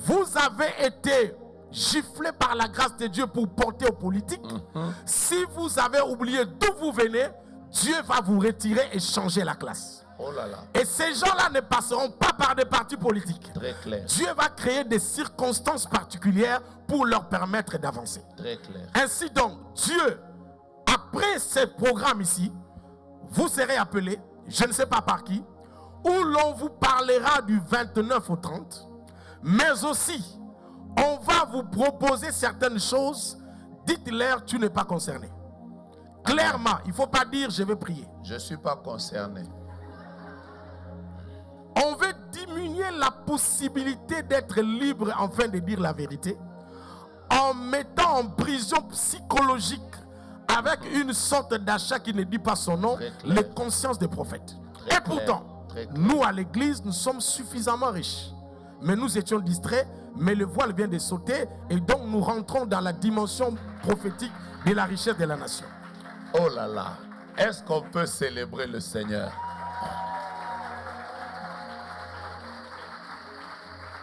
Vous avez été giflé par la grâce de Dieu pour porter aux politiques. Si vous avez oublié d'où vous venez, Dieu va vous retirer et changer la classe. Oh là là. Et ces gens-là ne passeront pas par des partis politiques. Très clair. Dieu va créer des circonstances particulières pour leur permettre d'avancer. Très clair. Ainsi donc, Dieu, après ces programmes ici, vous serez appelés, je ne sais pas par qui, où l'on vous parlera du 29 au 30, mais aussi, on va vous proposer certaines choses. Dites-leur, tu n'es pas concerné. Clairement, il ne faut pas dire, je vais prier. Je ne suis pas concerné. On veut diminuer la possibilité d'être libre afin de dire la vérité en mettant en prison psychologique avec une sorte d'achat qui ne dit pas son nom, les consciences des prophètes. Et pourtant, nous à l'église, nous sommes suffisamment riches. Mais nous étions distraits, mais le voile vient de sauter et donc nous rentrons dans la dimension prophétique de la richesse de la nation. Oh là là, est-ce qu'on peut célébrer le Seigneur?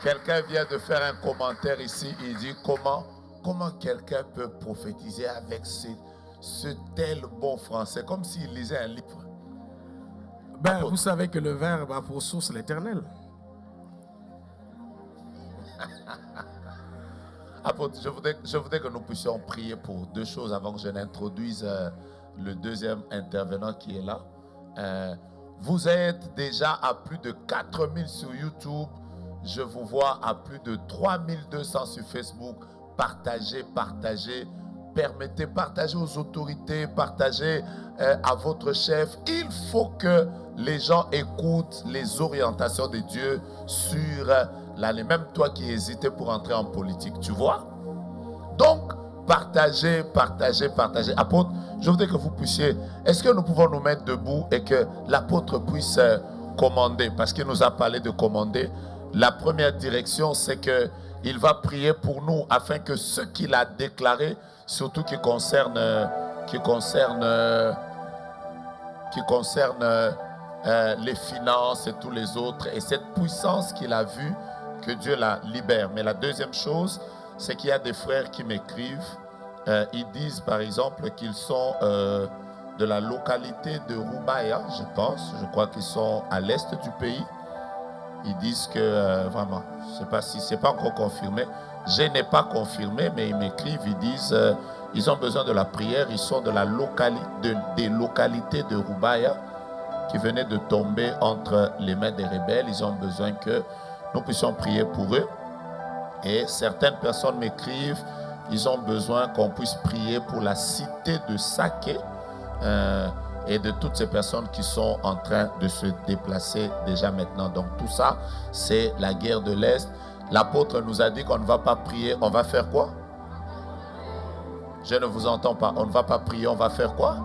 Quelqu'un vient de faire un commentaire ici, il dit comment quelqu'un peut prophétiser avec ce tel bon français, comme s'il lisait un livre. Ben, vous savez que le Verbe a pour source l'Éternel. Apôtre, je voudrais que nous puissions prier pour deux choses avant que je n'introduise le deuxième intervenant qui est là. Vous êtes déjà à plus de 4000 sur YouTube. Je vous vois à plus de 3200 sur Facebook. Partagez. Partagez aux autorités, partagez à votre chef. Il faut que les gens écoutent les orientations de Dieu sur l'année. Même toi qui hésitais pour entrer en politique, tu vois. Donc, partagez. Apôtre, je voudrais que vous puissiez... Est-ce que nous pouvons nous mettre debout et que l'apôtre puisse commander? Parce qu'il nous a parlé de commander. La première direction, c'est qu'il va prier pour nous afin que ce qu'il a déclaré, surtout qui concerne les finances et tous les autres, et cette puissance qu'il a vue, que Dieu la libère. Mais la deuxième chose, c'est qu'il y a des frères qui m'écrivent. Ils disent par exemple qu'ils sont de la localité de Roubaïa, je pense. Je crois qu'ils sont à l'est du pays. Ils disent que vraiment, je ne sais pas si c'est pas encore confirmé. Je n'ai pas confirmé, mais ils m'écrivent, ils disent ils ont besoin de la prière. Ils sont de la des localités de Roubaïa qui venaient de tomber entre les mains des rebelles. Ils ont besoin que nous puissions prier pour eux. Et certaines personnes m'écrivent, ils ont besoin qu'on puisse prier pour la cité de Saké et de toutes ces personnes qui sont en train de se déplacer déjà maintenant. Donc tout ça, c'est la guerre de l'Est. L'apôtre nous a dit qu'on ne va pas prier. On va faire quoi? Je ne vous entends pas. On ne va pas prier, on va faire quoi?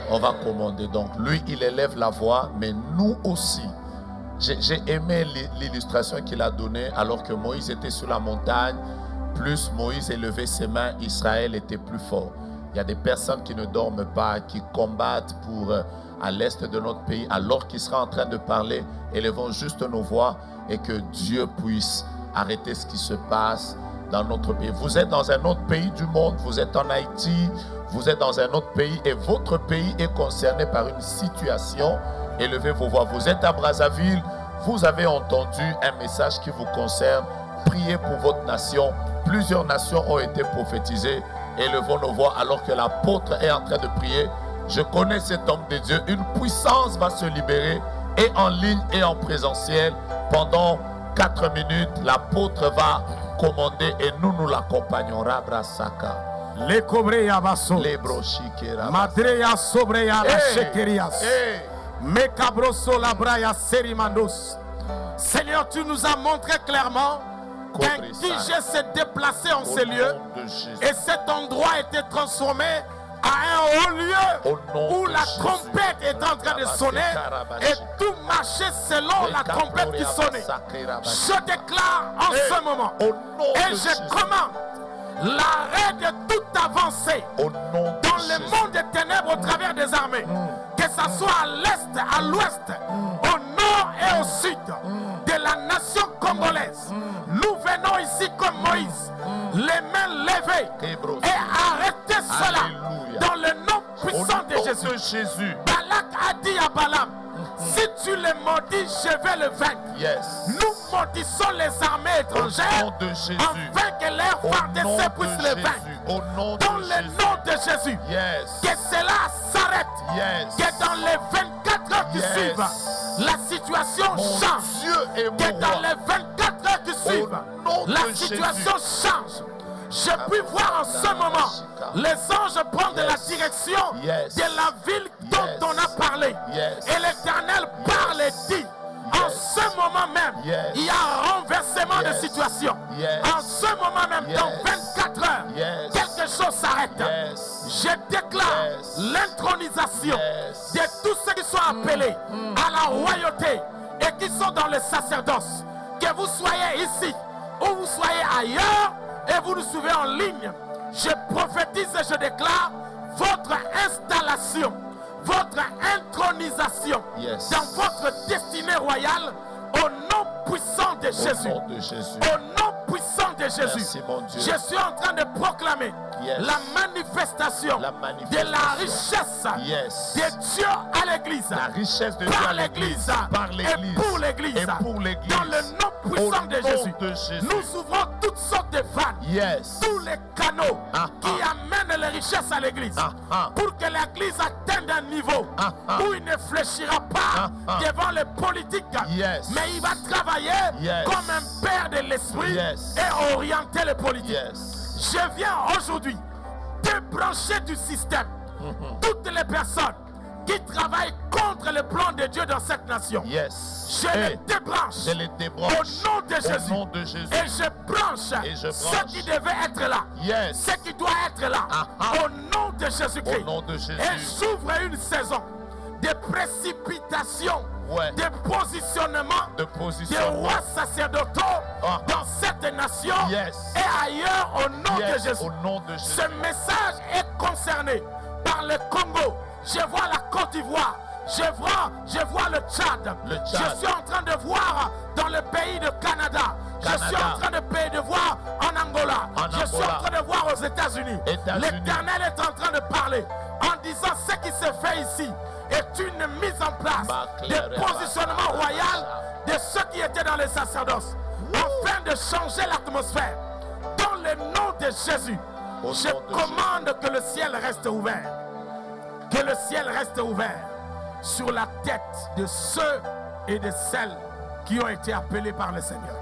On va commander. Donc lui, il élève la voix, mais nous aussi. J'ai aimé l'illustration qu'il a donnée alors que Moïse était sur la montagne. Plus Moïse élevait ses mains, Israël était plus fort. Il y a des personnes qui ne dorment pas, qui combattent pour à l'est de notre pays, alors qu'il sera en train de parler. Élevons juste nos voix et que Dieu puisse arrêter ce qui se passe dans notre pays. Vous êtes dans un autre pays du monde, vous êtes en Haïti, vous êtes dans un autre pays et votre pays est concerné par une situation. Élevez vos voix. Vous êtes à Brazzaville, vous avez entendu un message qui vous concerne. Priez pour votre nation. Plusieurs nations ont été prophétisées. Élevons nos voix alors que l'apôtre est en train de prier. Je connais cet homme de Dieu. Une puissance va se libérer et en ligne et en présentiel. Pendant 4 minutes, l'apôtre va commander et nous l'accompagnons. Rabrasaka. Les cobreya basso. Les brochikera. Madreya sobreya la shekerias. Mekabroso la braya serimandos. Seigneur, tu nous as montré clairement qu'un guichet s'est déplacé en ces lieux et cet endroit a été transformé à un haut lieu où la trompette est en train de sonner et tout marchait selon la trompette qui sonnait. Je déclare en ce moment et je commande l'arrêt de toute avancée dans le monde des ténèbres au travers des armées, que ce soit à l'est, à l'ouest, au nord et au sud de la nation congolaise. Nous venons ici comme Moïse, les mains levées et arrêtez cela dans le nom puissant de Jésus. Jésus. de Jésus. Balak a dit à Balaam, si tu les maudis, je vais le vaincre. Yes. Nous maudissons les armées étrangères Au nom de Jésus. afin que leurs Au nom fardeaux de puissent les vaincre. Jésus. Au nom Dans de le Jésus. nom de Jésus, Yes. que cela s'arrête. Yes. Que dans les 24 heures qui Yes. suivent, la situation Mon change. Dieu et mon Que dans roi. les 24 heures qui suivent, nom de la situation change. Je puis voir en ce moment les anges prendre la direction Yes. de la ville dont Yes. on a parlé. Yes. Et l'Éternel parle et dit, en Yes. ce moment même, Yes. il y a renversement Yes. de situation. Yes. En ce moment même, dans Yes. 24 heures, Yes. quelque chose s'arrête. Yes. Je déclare Yes. l'intronisation Yes. de tous ceux qui sont appelés à la royauté et qui sont dans le sacerdoce. Que vous soyez ici ou vous soyez ailleurs et vous nous suivez en ligne, je prophétise et je déclare votre installation, votre intronisation Yes. dans votre destinée royale au nom puissant de Jésus. Au nom de Jésus. Au nom puissant de Jésus. Merci, mon Dieu. Je suis en train de proclamer Yes. la manifestation, La de manifestation. la richesse Yes. de Dieu à l'église. La richesse de Dieu Par à l'église. l'église. Par l'église. Et pour l'église. Et pour l'église. Dans le nom puissant Au de nom Jésus. de Jésus. Nous ouvrons toutes sortes de vannes. Yes. Tous les canaux Ah, qui amènent les richesses à l'église. Ah, ah. Pour que l'église atteigne un niveau Ah, ah. où il ne fléchira pas Ah, ah. devant les politiques. Yes. Mais il va travailler Yes. comme un père de l'esprit Yes. et orienter les politiques. Yes. Je viens aujourd'hui débrancher du système toutes les personnes qui travaillent contre le plan de Dieu dans cette nation. Yes. Je les débranche Je les débranche. au nom de Jésus. Au nom de Jésus. Et je branche Et je ceux branche. qui devaient être là. Yes. Ceux qui doivent être là. Ah, ah. Au nom de Jésus-Christ. Au nom de Jésus. Et j'ouvre une saison de précipitation, Ouais. de positionnement De des position. rois sacerdotaux Ah. dans cette nation Yes. et ailleurs au nom Yes. de Jésus. Au nom de Jésus. Ce message est concerné par le Congo. Je vois la Côte d'Ivoire. Je vois le Tchad. Le Tchad. Je suis en train de voir dans le pays de Canada. Je suis en train de voir en Angola. Je suis en train de voir aux États-Unis. L'Éternel est en train de parler en disant ce qui se fait ici est une mise en place de positionnement royal de ceux qui étaient dans les sacerdoces afin de changer l'atmosphère. Dans le nom de Jésus, Au je nom de commande que le ciel reste ouvert. Que le ciel reste ouvert sur la tête de ceux et de celles qui ont été appelés par le Seigneur.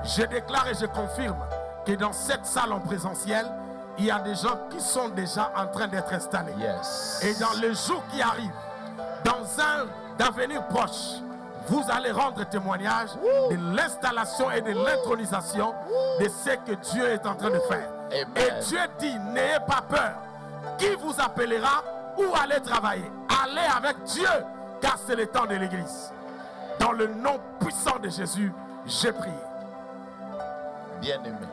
Je déclare et je confirme que dans cette salle en présentiel, il y a des gens qui sont déjà en train d'être installés. Yes. Et dans le jour qui arrive, dans un avenir proche, vous allez rendre témoignage de l'installation et de l'intronisation de ce que Dieu est en train de faire. Amen. Et Dieu dit, n'ayez pas peur. Qui vous appellera ou allez travailler? Allez avec Dieu, car c'est le temps de l'église. Dans le nom puissant de Jésus, j'ai prié. Bien-aimé,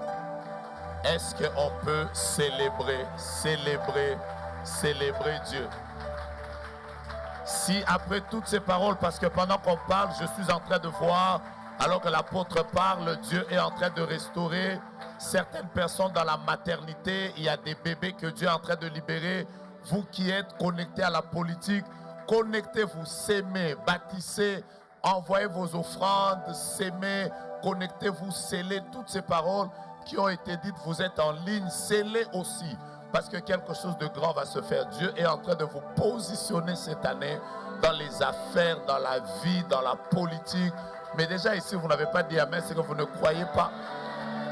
est-ce qu'on peut célébrer Dieu? Si après toutes ces paroles, parce que pendant qu'on parle, je suis en train de voir, alors que l'apôtre parle, Dieu est en train de restaurer certaines personnes dans la maternité. Il y a des bébés que Dieu est en train de libérer. Vous qui êtes connectés à la politique, connectez-vous, s'aimez, bâtissez, envoyez vos offrandes, s'aimez, connectez-vous, scellez toutes ces paroles qui ont été dites. Vous êtes en ligne, scellez aussi. Parce que quelque chose de grand va se faire. Dieu est en train de vous positionner cette année dans les affaires, dans la vie, dans la politique. Mais déjà ici, vous n'avez pas dit amen, c'est que vous ne croyez pas.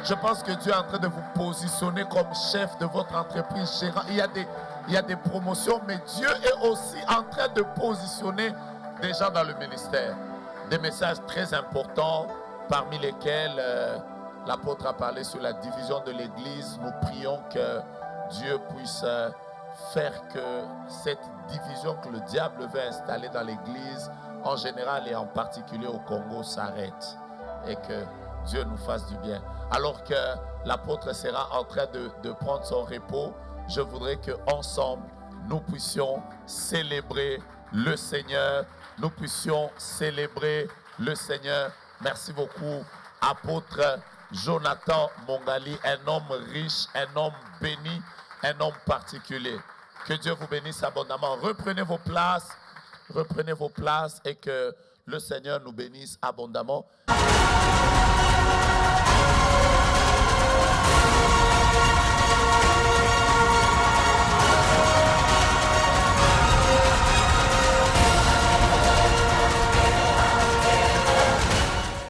Je pense que Dieu est en train de vous positionner comme chef de votre entreprise, gérant. Il y a des promotions, mais Dieu est aussi en train de positionner des gens dans le ministère. Des messages très importants, parmi lesquels l'apôtre a parlé sur la division de l'Église. Nous prions que Dieu puisse faire que cette division que le diable veut installer dans l'Église, en général et en particulier au Congo, s'arrête. Et que Dieu nous fasse du bien. Alors que l'apôtre sera en train de prendre son repos, je voudrais qu'ensemble, nous puissions célébrer le Seigneur. Nous puissions célébrer le Seigneur. Merci beaucoup, apôtre Jonathan Mongali, un homme riche, un homme béni, un homme particulier. Que Dieu vous bénisse abondamment. Reprenez vos places et que le Seigneur nous bénisse abondamment.